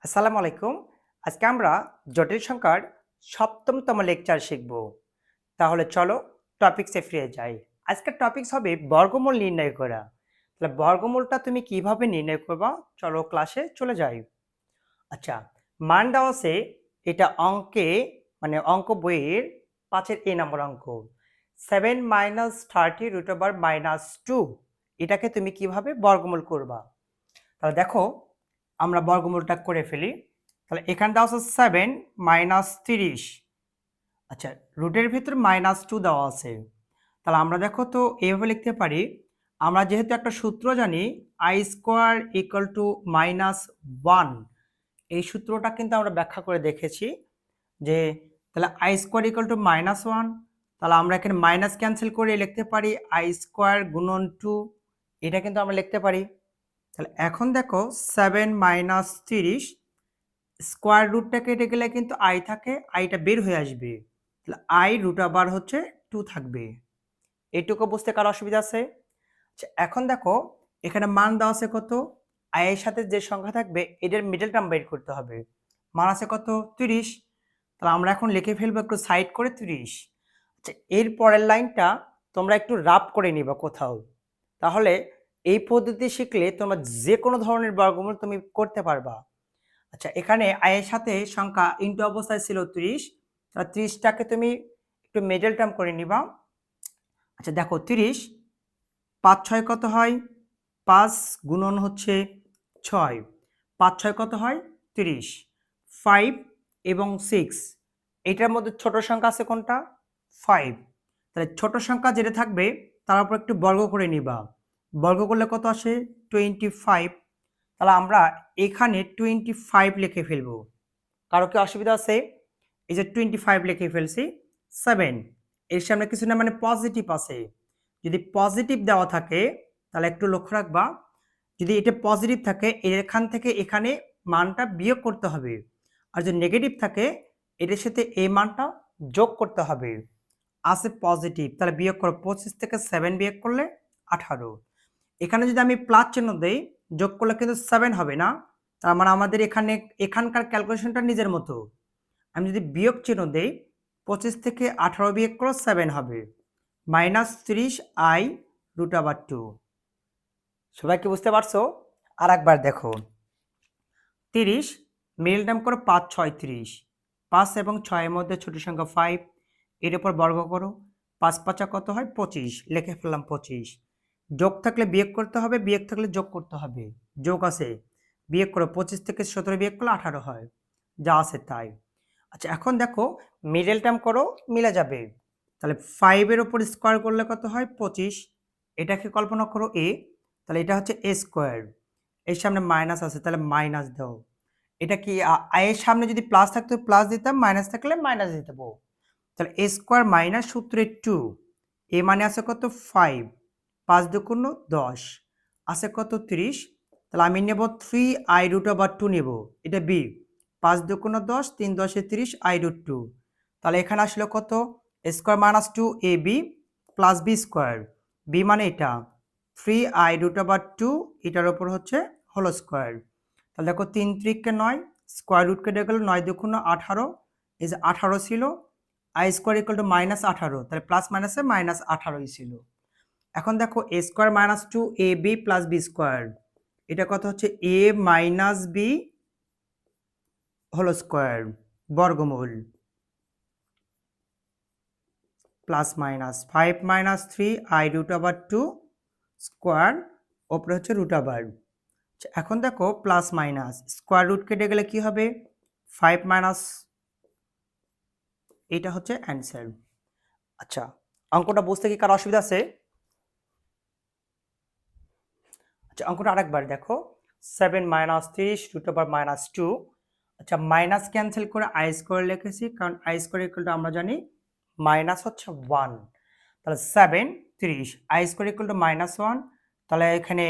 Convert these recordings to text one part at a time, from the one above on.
আসসালামু আলাইকুম। আজকে আমরা জটিল সংখ্যার সপ্তমতম লেকচার শিখব। তাহলে চলো টপিকসে ফিরে যাই। আজকের টপিকস হবে বর্গমূল নির্ণয় করা। তাহলে বর্গমূলটা তুমি কিভাবে নির্ণয় করবা? চলো ক্লাসে চলে যাই। আচ্ছা, মান দেওয়া আছে, এটা অঙ্কে মানে অঙ্ক বইয়ের ৫ এর নম্বর অঙ্ক। 7 - 30 √-2 এটাকে তুমি কিভাবে বর্গমূল করবা? তাহলে দেখো, আমরা বর্গমূলটা করে ফেলি। তাহলে এখানে দেওয়া আছে 7 - 30। আচ্ছা, রুটের ভিতর -2 দেওয়া আছে। তাহলে আমরা দেখো তো এইভাবে লিখতে পারি। আমরা যেহেতু একটা সূত্র জানি, i² = -1, এই সূত্রটা কিন্তু আমরা ব্যাখ্যা করে দেখেছি যে তাহলে i² = -1। তাহলে আমরা এখানে মাইনাস ক্যান্সেল করে লিখতে পারি i² × 2, এটা কিন্তু আমরা লিখতে পারি। তাহলে এখন দেখো 7 - 30 স্কোয়ার রুটটা কেটে গেলে কিন্তু আই থাকে, আইটা বের হয়ে আসবে। তাহলে আই √2 থাকবে। এটুকু বুঝতে কারো অসুবিধা আছে? আচ্ছা, এখন দেখো এখানে মান দেওয়া আছে কত? আই এর সাথে যে সংখ্যা থাকবে এদের মিডল টার্ম বের করতে হবে। মান আছে কত? 30। তাহলে আমরা এখন লিখে ফেলবো একটু সাইড করে 30। আচ্ছা, এর পরের লাইনটা তোমরা একটু রাফ করে নিবা কোথাও। তাহলে এই পদ্ধতি শিখলে তোমরা যে কোনো ধরনের বর্গমূল তুমি করতে পারবা। আচ্ছা, এখানে আয়ের সাথে সংখ্যা ইনটু অবস্থায় ছিল 30। তাহলে 30টাকে তুমি একটু মিডল টার্ম করে নিবা। আচ্ছা দেখো, 30 5 6 কত হয়? 5 গুণন হচ্ছে 6, 5 6 কত হয়? 30। 5 এবং 6, এটার মধ্যে ছোট সংখ্যা আছে কোনটা? 5। তাহলে ছোট সংখ্যা যেটা থাকবে তার উপর একটু বর্গ করে নিবা। বর্গ করলে কত আসে? 25। তাহলে আমরা এখানে 25 লিখে ফেলবো। কারো কি অসুবিধা আছে? এই যে 25 লিখে ফেলছি। 7 এর সামনে কিছু না মানে পজিটিভ আছে। যদি পজিটিভ দেওয়া থাকে তাহলে একটু লক্ষ্য রাখবা। যদি এটা পজিটিভ থাকে এখান থেকে এখানে মানটা বিয়োগ করতে হবে। আর যদি নেগেটিভ থাকে এটার সাথে এই মানটা যোগ করতে হবে। আছে পজিটিভ, তাহলে বিয়োগ করো। 25 থেকে 7 বিয়োগ করলে 18। এখানে যদি আমি প্লাস চিহ্ন দেই, যোগ করলে কিন্তু 7 হবে না। তার মানে আমাদের এখানকার ক্যালকুলেশনটা নিজের মতো। আমি যদি বিয়োগ চিহ্ন দেই, 25 থেকে 18 বিয়োগ করো 7 হবে। -30 i √2। সবাই কি বুঝতে পারছো? আর একবার দেখো, 30 মিডল টার্ম করো 5 6 30। 5 এবং 6 এর মধ্যে ছোট সংখ্যা 5, এর উপর বর্গ করো। 5 5 কত হয়? 25, লিখে ফেললাম 25। যোগ থাকলে বিয়োগ করতে হবে, বিয়োগ থাকলে যোগ করতে হবে। যোগ আছে, বিয়োগ করো। 25 থেকে 17 বিয়োগ করলে 18 হয়, যা আছে তাই। আচ্ছা, এখন দেখো মিডল টার্ম করো, মিলে যাবে। তাহলে 5 এর উপর স্কোয়ার করলে কত হয়? 25। এটাকে কল্পনা করো a, তাহলে এটা হচ্ছে a²। এর সামনে মাইনাস আছে, তাহলে মাইনাস দাও। এটা কি এর সামনে যদি প্লাস থাকতো প্লাস দিতাম, মাইনাস থাকলে মাইনাস দিতে হবে। তাহলে a² মাইনাস সূত্রে 2, এ মানে আছে কত? 5, 5 দুগুণ 10, আছে কত? 30। তাহলে আমি নেব 3i √2 নেব, এটা b। 5 দুগুণ 10, 3 10 30 i √2। তাহলে এখানে আসলে কত? Square minus 2ab plus b²। b মানে এটা 3i √2, এটার উপর হচ্ছে হোল স্কোয়ার। তাহলে দেখো 3 3 9, স্কোয়ার রুট কেটে গেল, 9 দুগুণ 18, এই যে 18 ছিল। i² = -18, তাহলে প্লাস মাইনাসে -18ই ছিল। এখন দেখো a² - 2ab প্লাস b², এটা কত হচ্ছে? a minus b whole square বর্গমূল প্লাস মাইনাস 5 - 3i √2 স্কোয়ার, ওপরে হচ্ছে √। এখন দেখো প্লাস মাইনাস স্কোয়ার রুট কেটে গেলে কি হবে? 5 মাইনাস, এটা হচ্ছে অ্যান্সার। আচ্ছা, অঙ্কটা বুঝতে কি কারো অসুবিধা আছে? আচ্ছা, অঙ্কটা আরেকবার দেখো। 7 - 30 √-2। আচ্ছা, মাইনাস ক্যান্সেল করে i² লিখেছি, কারণ i² আমরা জানি মাইনাস হচ্ছে 1। তাহলে 7 30, i² -1। তাহলে এখানে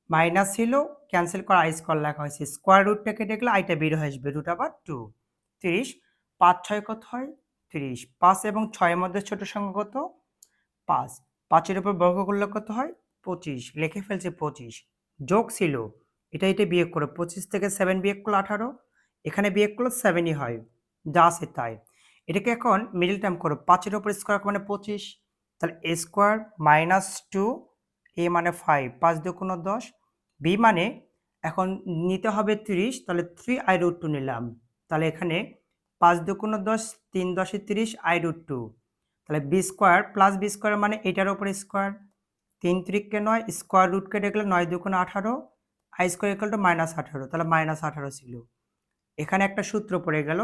মাইনাস ছিল, ক্যান্সেল করে i² লেখা হয়েছে। স্কোয়ার রুটটা কেটে গেলে আইটা বের হয়ে আসবে √2। 30 5 6 কত হয়? 30। 5 এবং 6 এর মধ্যে ছোট সংখ্যা কত? 5। 5 এর উপর বর্গ করলে কত হয়? 25, লিখে ফেলছে 25। যোগ ছিল, এটা বিয়োগ করো। 25 থেকে 7 বিয়োগ করলে 18, এখানে বিয়োগ করলে 7ই হয়, যা আছে তাই। এটাকে এখন মিডল টার্ম করো, 5 এর উপর স্কোয়ার মানে 25, তাহলে a স্কোয়ার মাইনাস 2, a মানে 5, 5 2 গুণ 10, b মানে এখন নিতে হবে 30, তাহলে 3i√2 নিলাম, তাহলে এখানে 5 2 গুণ 10, 3 10 30, i√2, তাহলে b square plus b square মানে এটার উপর স্কোয়ার, 3 3 9, স্কোয়ার রুট কেটে গেলে 9 2 18, i স্কোয়ার ইকুয়াল টু -18, তাহলে -18 ছিল। এখানে একটা সূত্র পড়ে গেল,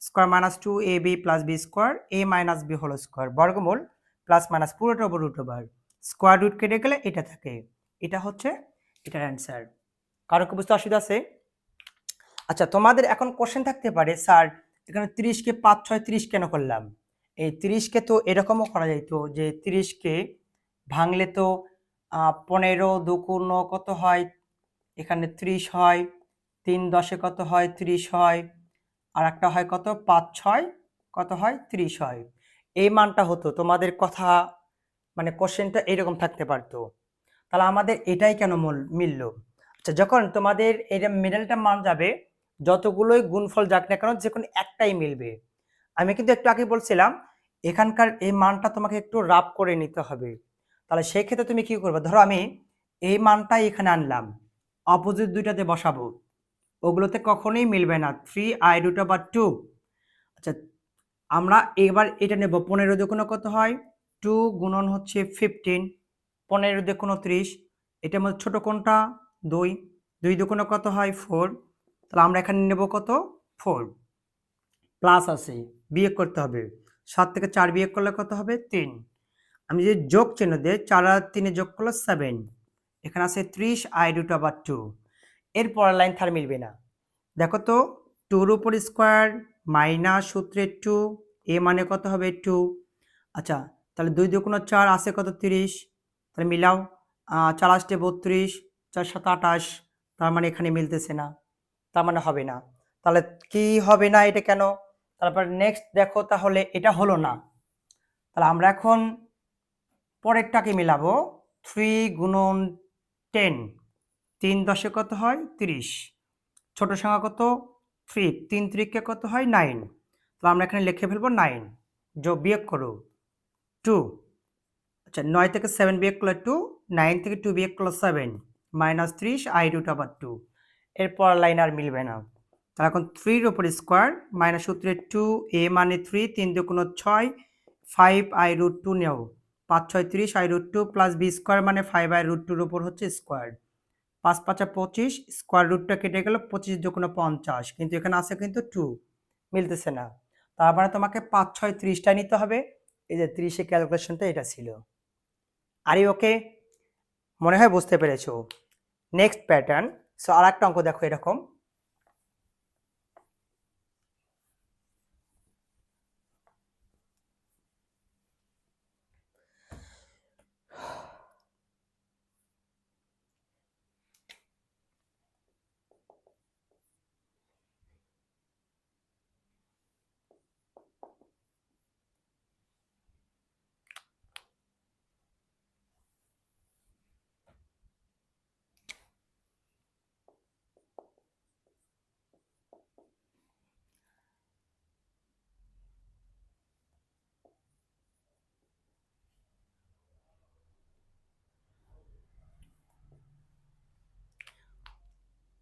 square minus 2ab plus B square a minus B whole square, বর্গমূল প্লাস মাইনাস পুরোটা ওপর রুট ওভার, স্কোয়ার রুট কেটে গেলে এটা থাকে। এটা হচ্ছে এটার অ্যান্সার। কারো কি বুঝতে অসুবিধা আছে? আচ্ছা, তোমাদের এখন কোশ্চেন থাকতে পারে, স্যার এখানে 30কে 5 6 30 কেন করলাম? এই 30কে তো এরকমও করা যাইতো যে 30কে ভাঙলে তো 15 2 কত হয়, এখানে 30 হয়, 3 10 কত হয় 30 হয়, আর একটা হয় কত 5 6 কত হয় 30 হয়। এই মানটা হতো তোমাদের কথা, মানে কোশ্চেনটা এরকম থাকতে পারতো। তাহলে আমাদের এটাই কেন মিলল? আচ্ছা, যখন তোমাদের এটা মিডলটা মান যাবে, যতগুলোই গুণফল যাক না কেন যে কোনো একটাই মিলবে। আমি কিন্তু একটু আগে বলছিলাম এখানকার এই মানটা তোমাকে একটু রাফ করে নিতে হবে। তাহলে সেই ক্ষেত্রে তুমি কি করবে, ধরো আমি এই মানটাই এখানে আনলাম, অপোজিট দুইটাতে বসাবো, ওগুলোতে কখনোই মিলবে না, 3i√2। আচ্ছা, আমরা এবার এটা নেব, 15 দুগুণ কত হয় 2 গুণন হচ্ছে 15, 15 দুগুণ 30, এটার মধ্যে ছোট কোনটা 2, 2 দুগুণ কত হয় 4, তাহলে আমরা এখানে নেব কত 4, প্লাস আছে বিয়োগ করতে হবে, 7 থেকে 4 বিয়োগ করলে কত হবে 3, আমি যদি যোগ চিহ্ন দিই 4 আর 3 যোগ করলে 7, এখানে আছে 30i√2। এর পরের লাইন তার মিলবে না, দেখো তো 2 এর উপর স্কোয়ার মাইনাস সূত্রে 2, এ মানে কত হবে 2। আচ্ছা, তাহলে 2 2 4 আছে কত 30, তাহলে মিলাও, 4 8 32, 4 7 28, তার মানে এখানে মিলতেছে না, তার মানে হবে না। তাহলে কি হবে না এটা কেন? তারপর নেক্সট দেখো, তাহলে এটা হলো না, তাহলে আমরা এখন পরেরটাকে মিলাবো, 3 গুণন 10, 3 10 কত হয় 30, ছোট সংখ্যা কত 3, 3 3 কত হয় 9, তাহলে আমরা এখানে লিখে ফেলবো 9, যোগ বিয়োগ করো 2, আচ্ছা 9 থেকে 7 বিয়োগ করলে 2, 9 থেকে 2 বিয়োগ করলে 7, মাইনাস 30i√2। এরপর লাইন আর মিলবে না, তাহলে এখন 3 এর উপর স্কোয়ার মাইনাস সূত্রে 2, a মানে 3, 3 2 6, 5i√2 নেও, 5 6 30i√2 প্লাস বি স্কোয়ার মানে 5i√2 উপর হচ্ছে স্কোয়ার, 5 5 25, স্কোয়ার রুটটা কেটে গেল, 25 2 50, কিন্তু এখানে আছে কিন্তু 2, মিলতেছে না, তার মানে তোমাকে 5 6 30টা নিতে হবে। এই যে 30 এর ক্যালকুলেশনটা এটা ছিল। আর ওকে, মনে হয় বুঝতে পেরেছো। নেক্সট প্যাটার্ন, সো আর একটা অঙ্ক দেখো এরকম,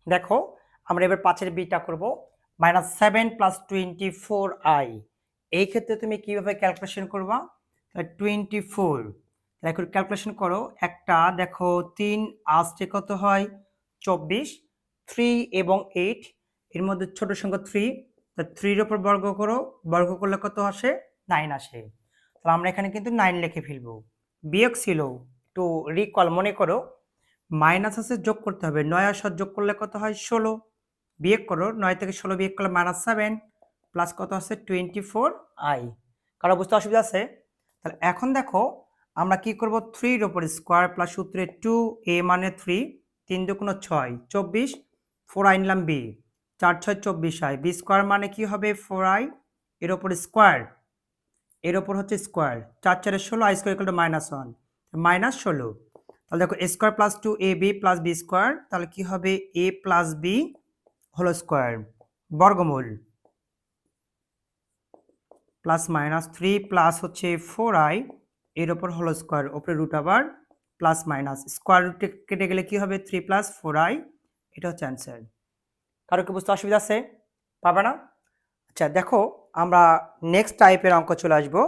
দেখো আমরা এবার 5-এর বিটা করব, -7 + 24i। এই ক্ষেত্রে তুমি কিভাবে ক্যালকুলেশন করবা, 24, দেখো ক্যালকুলেশন করো, একটা দেখো 3 আসছে কত হয় 24, 3 এবং 8 এর মধ্যে ছোট সংখ্যা 3, তা 3 এর উপর বর্গ করো, বর্গ করলে কত আসে 9 আসে, তাহলে আমরা এখানে কিন্তু 9 লিখে ফেলবো। বিয়োগ ছিল, একটু রিকল মনে করো, মাইনাস আছে যোগ করতে হবে, 9 আর 7 যোগ করলে কত হয় 16, বিয়োগ করো 9 থেকে 16 বিয়োগ করলে -7 প্লাস কত আছে 24i। কারো বুঝতে অসুবিধা আছে? তাহলে এখন দেখো আমরা কি করব, 3 এর উপর স্কোয়ার প্লাস সূত্রে 2, a মানে 3, 3 2 6 24, 4i নিলাম b, 4 6 24i, b স্কোয়ার মানে কি হবে 4i, এর উপর স্কোয়ার, এর উপর হচ্ছে square, 4 4 16, i square equal to -1, -16। তাহলে দেখো a square plus 2ab plus B square, তাহলে কি হবে a plus B whole square, বর্গমূল প্লাস মাইনাস 3 প্লাস হচ্ছে 4i এর ওপর হোল স্কোয়ার, ওপরে রুট আবার প্লাস মাইনাস স্কোয়ার রুট কেটে গেলে কি হবে 3 প্লাস 4i, এটা হচ্ছে অ্যান্সার। কারো কি বুঝতে অসুবিধা আছে? পাবে না? আচ্ছা দেখো, আমরা নেক্সট টাইপের অঙ্ক চলে আসবো।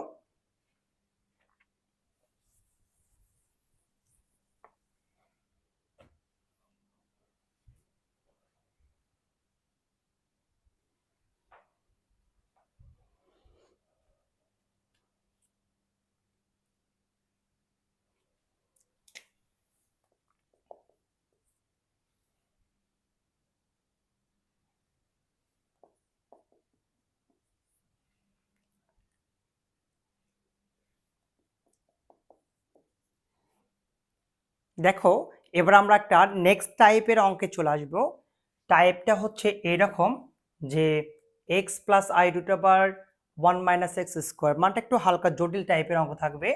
দেখো, এবার আমরা একটা নেক্সট টাইপের অঙ্কে চলে আসবো। টাইপটা হচ্ছে এরকম যে X plus I root over 1 minus X square, মানটা একটু হালকা জটিল টাইপের অঙ্ক থাকবে।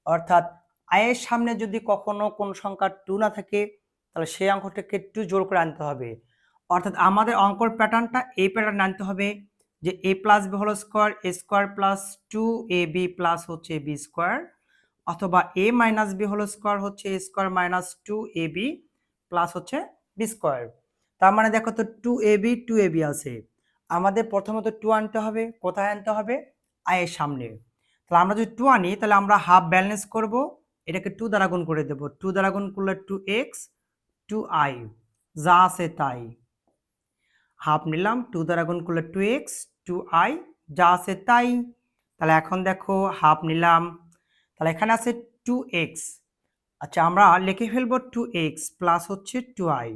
অর্থাৎ আয়ের সামনে যদি কখনো কোন সংখ্যা 2 না থাকে, তাহলে সেই অঙ্কটাকে একটু জোর করে আনতে হবে। অর্থাৎ আমাদের অঙ্কর প্যাটার্নটা এই প্যাটার্ন আনতে হবে যে এ প্লাস বি হোল স্কোয়ার, এ স্কোয়ার প্লাস 2ab প্লাস হচ্ছে বি স্কোয়ার, অথবা এ মাইনাস বি হোল স্কোয়ার হচ্ছে এ স্কোয়ার মাইনাস 2ab প্লাস হচ্ছে বি স্কোয়ার। তার মানে দেখো তো 2ab আছে, আমাদের প্রথমত 2 আনতে হবে। কোথায় আনতে হবে? আয়ের সামনে। তাহলে আমরা যদি 2 আনি, তাহলে আমরা হাফ ব্যালেন্স করব, এটাকে 2 দ্বারা গুণ করে দেব। 2 দ্বারা গুণ করলে 2x 2i, যা আছে তাই। হাফ নিলাম, 2 দ্বারা গুণ করলে 2x 2i, যা আছে তাই। তাহলে এখন দেখো হাফ নিলাম, তাহলে এখানে আছে 2x। আচ্ছা আমরা লিখে ফেলবো 2x প্লাস হচ্ছে 2i।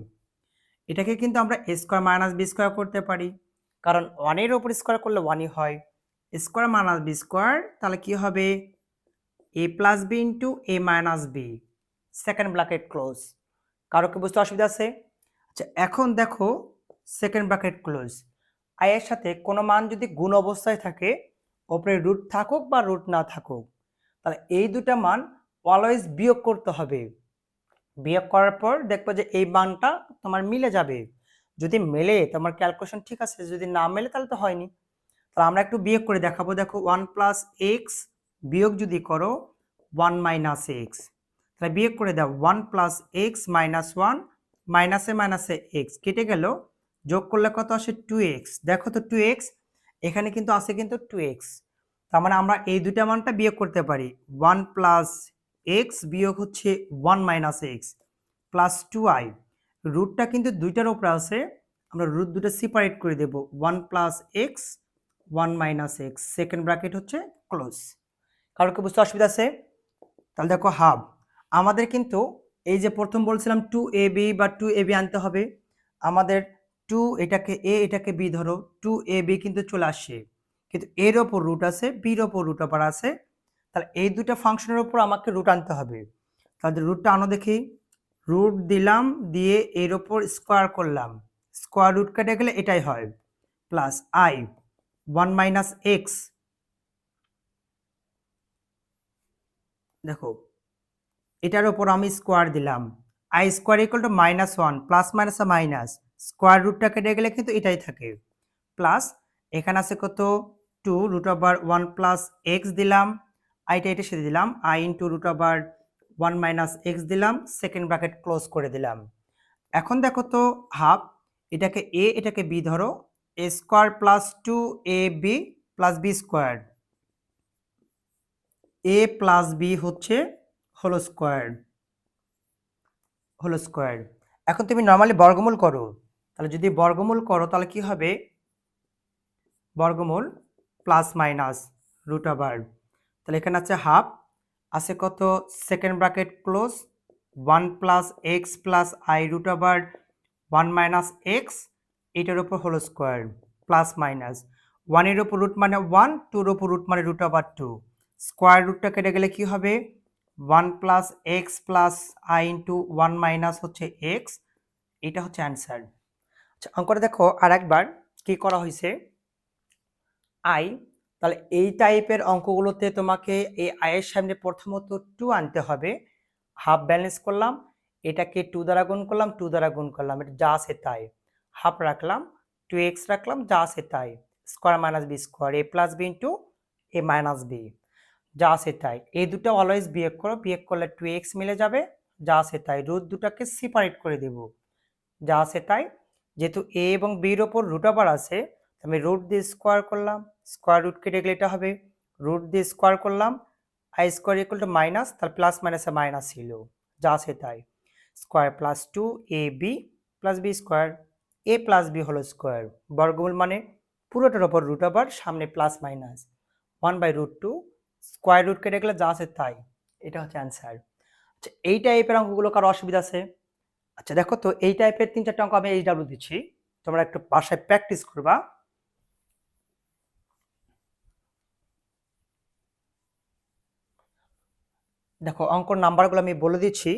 এটাকে কিন্তু আমরা a square minus B square করতে পারি, কারণ 1 এর উপর স্কোয়ার করলে 1ই হয়। স্কোয়ার মাইনাস বি স্কোয়ার, তাহলে কি হবে a plus B into A minus B, second bracket close. কারো কি বুঝতে অসুবিধা আছে? আচ্ছা এখন দেখো সেকেন্ড ব্র্যাকেট ক্লোজ, আয়ের সাথে কোনো মান যদি গুণ অবস্থায় থাকে, ওপরে রুট থাকুক বা রুট না থাকুক, তাহলে এই দুটা মান অলওয়েজ বিয়োগ করতে হবে। বিয়োগ করার পর দেখবো যে এই মানটা তোমার মিলে যাবে। যদি মেলে তোমার ক্যালকুলেশন ঠিক আছে, যদি না মেলে তাহলে তো হয়নি। তাহলে আমরা একটু বিয়োগ করে দেখাবো। দেখো 1 প্লাস এক্স বিয়োগ যদি করো 1 মাইনাস এক্স, তাহলে বিয়োগ করে দাও 1 প্লাস এক্স মাইনাস 1, মাইনাসে মাইনাসে এক্স কেটে গেল, যোগ করলে কত আসে 2x। দেখো তো 2x এখানে কিন্তু আছে কিন্তু 2x, তার মানে আমরা এই দুটা মানটা বিয়োগ করতে পারি। 1 প্লাস এক্স বিয়োগ হচ্ছে 1 মাইনাস এক্স প্লাস 2i, রুটটা কিন্তু দুইটার উপরে আছে, আমরা রুট দুটো সেপারেট করে দেব। 1 plus x 1 minus x, second bracket হচ্ছে ক্লোজ। কারোর কি বুঝতে অসুবিধা আছে? তাহলে দেখো হাফ, আমাদের কিন্তু এই যে প্রথম বলছিলাম 2ab বা 2ab আনতে হবে, আমাদের 2 এটাকে a এটাকে b ধরো, 2ab কিন্তু চলে আসছে, কিন্তু এর ওপর রুট আছে, বির ওপর রুট আবার আছে, তাহলে এই দুটো ফাংশনের উপর আমাকে রুট আনতে হবে। তাহলে রুটটা আনো দেখি, রুট দিলাম, দিয়ে এর ওপর স্কোয়ার করলাম, স্কোয়ার রুট কেটে গেলে এটাই হয়, প্লাস i 1 মাইনাস এক্স, দেখো এটার ওপর আমি স্কোয়ার দিলাম, I square equal to minus 1, plus minus minus, square রুটটা কেটে গেলে কিন্তু এটাই থাকে, প্লাস এখানে আছে কত 2 রুট ওভার 1 প্লাস এক্স দিলাম, আইটা এটা সাথে দিলাম, I into root over 1 minus X দিলাম, সেকেন্ড ব্র্যাকেট ক্লোজ করে দিলাম। এখন দেখো তো হাফ, এটাকে এ এটাকে বি ধরো, A square plus 2ab plus B square, A plus B হচ্ছে হোল স্কোয়ার, হোল স্কোয়ার। এখন তুমি নর্মালি বর্গমূল করো, তাহলে যদি বর্গমূল করো তাহলে কি হবে, বর্গমূল প্লাস মাইনাস রুট ওভার, তাহলে এখানে আছে হাফ, আছে কত second bracket close 1 plus X plus I root over 1 minus X, এটার উপর হোল স্কোয়ার প্লাস মাইনাস 1 এর উপর রুট মানে 1, 2 এর উপর রুট মানে রুট ওভার 2, স্কোয়ার রুটটা কেটে গেলে কি হবে 1 plus X plus I into 1 minus হচ্ছে এক্স, এটা হচ্ছে অ্যান্সার। আচ্ছা অঙ্কটা দেখো আর একবার কি করা হয়েছে, আই, তাহলে এই টাইপের অঙ্কগুলোতে তোমাকে এই আয়ের সামনে প্রথমত 2 আনতে হবে, হাফ ব্যালেন্স করলাম, এটাকে 2 দ্বারা গুণ করলাম, 2 দ্বারা গুণ করলাম, এটা যা আছে তাই, হাফ রাখলাম, 2x রাখলাম, যা আছে তাই, square minus B square, A plus B into A minus B, যা আছে তাই। এই দুটো অলওয়েজ বিয়োগ করো, বিয়োগ করলে 2x মিলে যাবে, যা আছে তাই। রুট দুটাকে সেপারেট করে দেব, যা আছে তাই। যেহেতু এ এবং বির ওপর রুট ওভার আছে, আমি রুট দিয়ে স্কোয়ার করলাম, স্কোয়ার রুট কেটে গেলে এটা হবে, রুট দিয়ে স্কোয়ার করলাম, I square equal to minus, তার প্লাস মাইনাসে মাইনাস ছিল, যা আছে তাই। Square plus 2ab plus B square, A plus B হলো স্কোয়ার, বর্গমূল মানে পুরোটার ওপর রুট ওভার, সামনে প্লাস মাইনাস, 1/√2, স্কোয়ার রুট কেটে গেলে যা আছে তাই। এটা হচ্ছে অ্যান্সার। আচ্ছা, এই টাইপের অঙ্কগুলো কারো অসুবিধা আছে? আচ্ছা দেখো তো, এই টাইপের 3-4টা অঙ্ক আমি এইচডাব্লিউ দিচ্ছি, তোমরা একটু বাসায় প্র্যাকটিস করবা। দেখো অঙ্কর নাম্বারগুলো আমি বলে দিচ্ছি।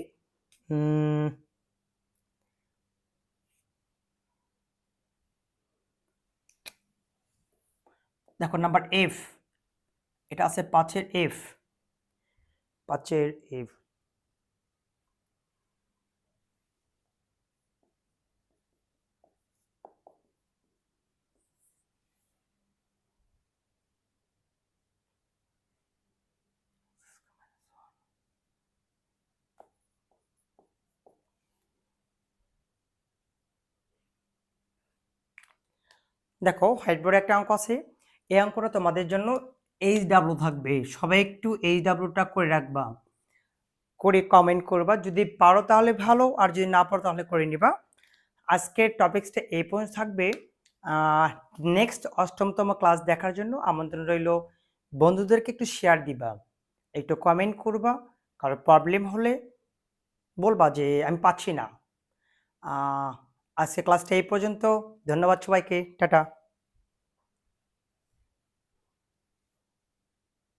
দেখো নাম্বার এফ, এটা আছে 5-এর এফ, 5-এর এফ। দেখো হোয়াইট বোর্ডে একটা অঙ্ক আছে, এই অঙ্কটা তোমাদের জন্য এইচডাব্লিউ থাকবে, সবাই একটু এইচডাব্লিউটা করে রাখবা, করে কমেন্ট করবা, যদি পারো তাহলে ভালো, আর যদি না পারো তাহলে করে নিবা। আজকের টপিক্সটা এই পর্যন্ত থাকবে। নেক্সট 8ম ক্লাস দেখার জন্য আমন্ত্রণ রইল। বন্ধুদেরকে একটু শেয়ার দিবা, একটু কমেন্ট করবা, কারো প্রবলেম হলে বলবা যে আমি পাচ্ছি না। আজকে ক্লাসটা এই পর্যন্ত। ধন্যবাদ সবাইকে, টাটা।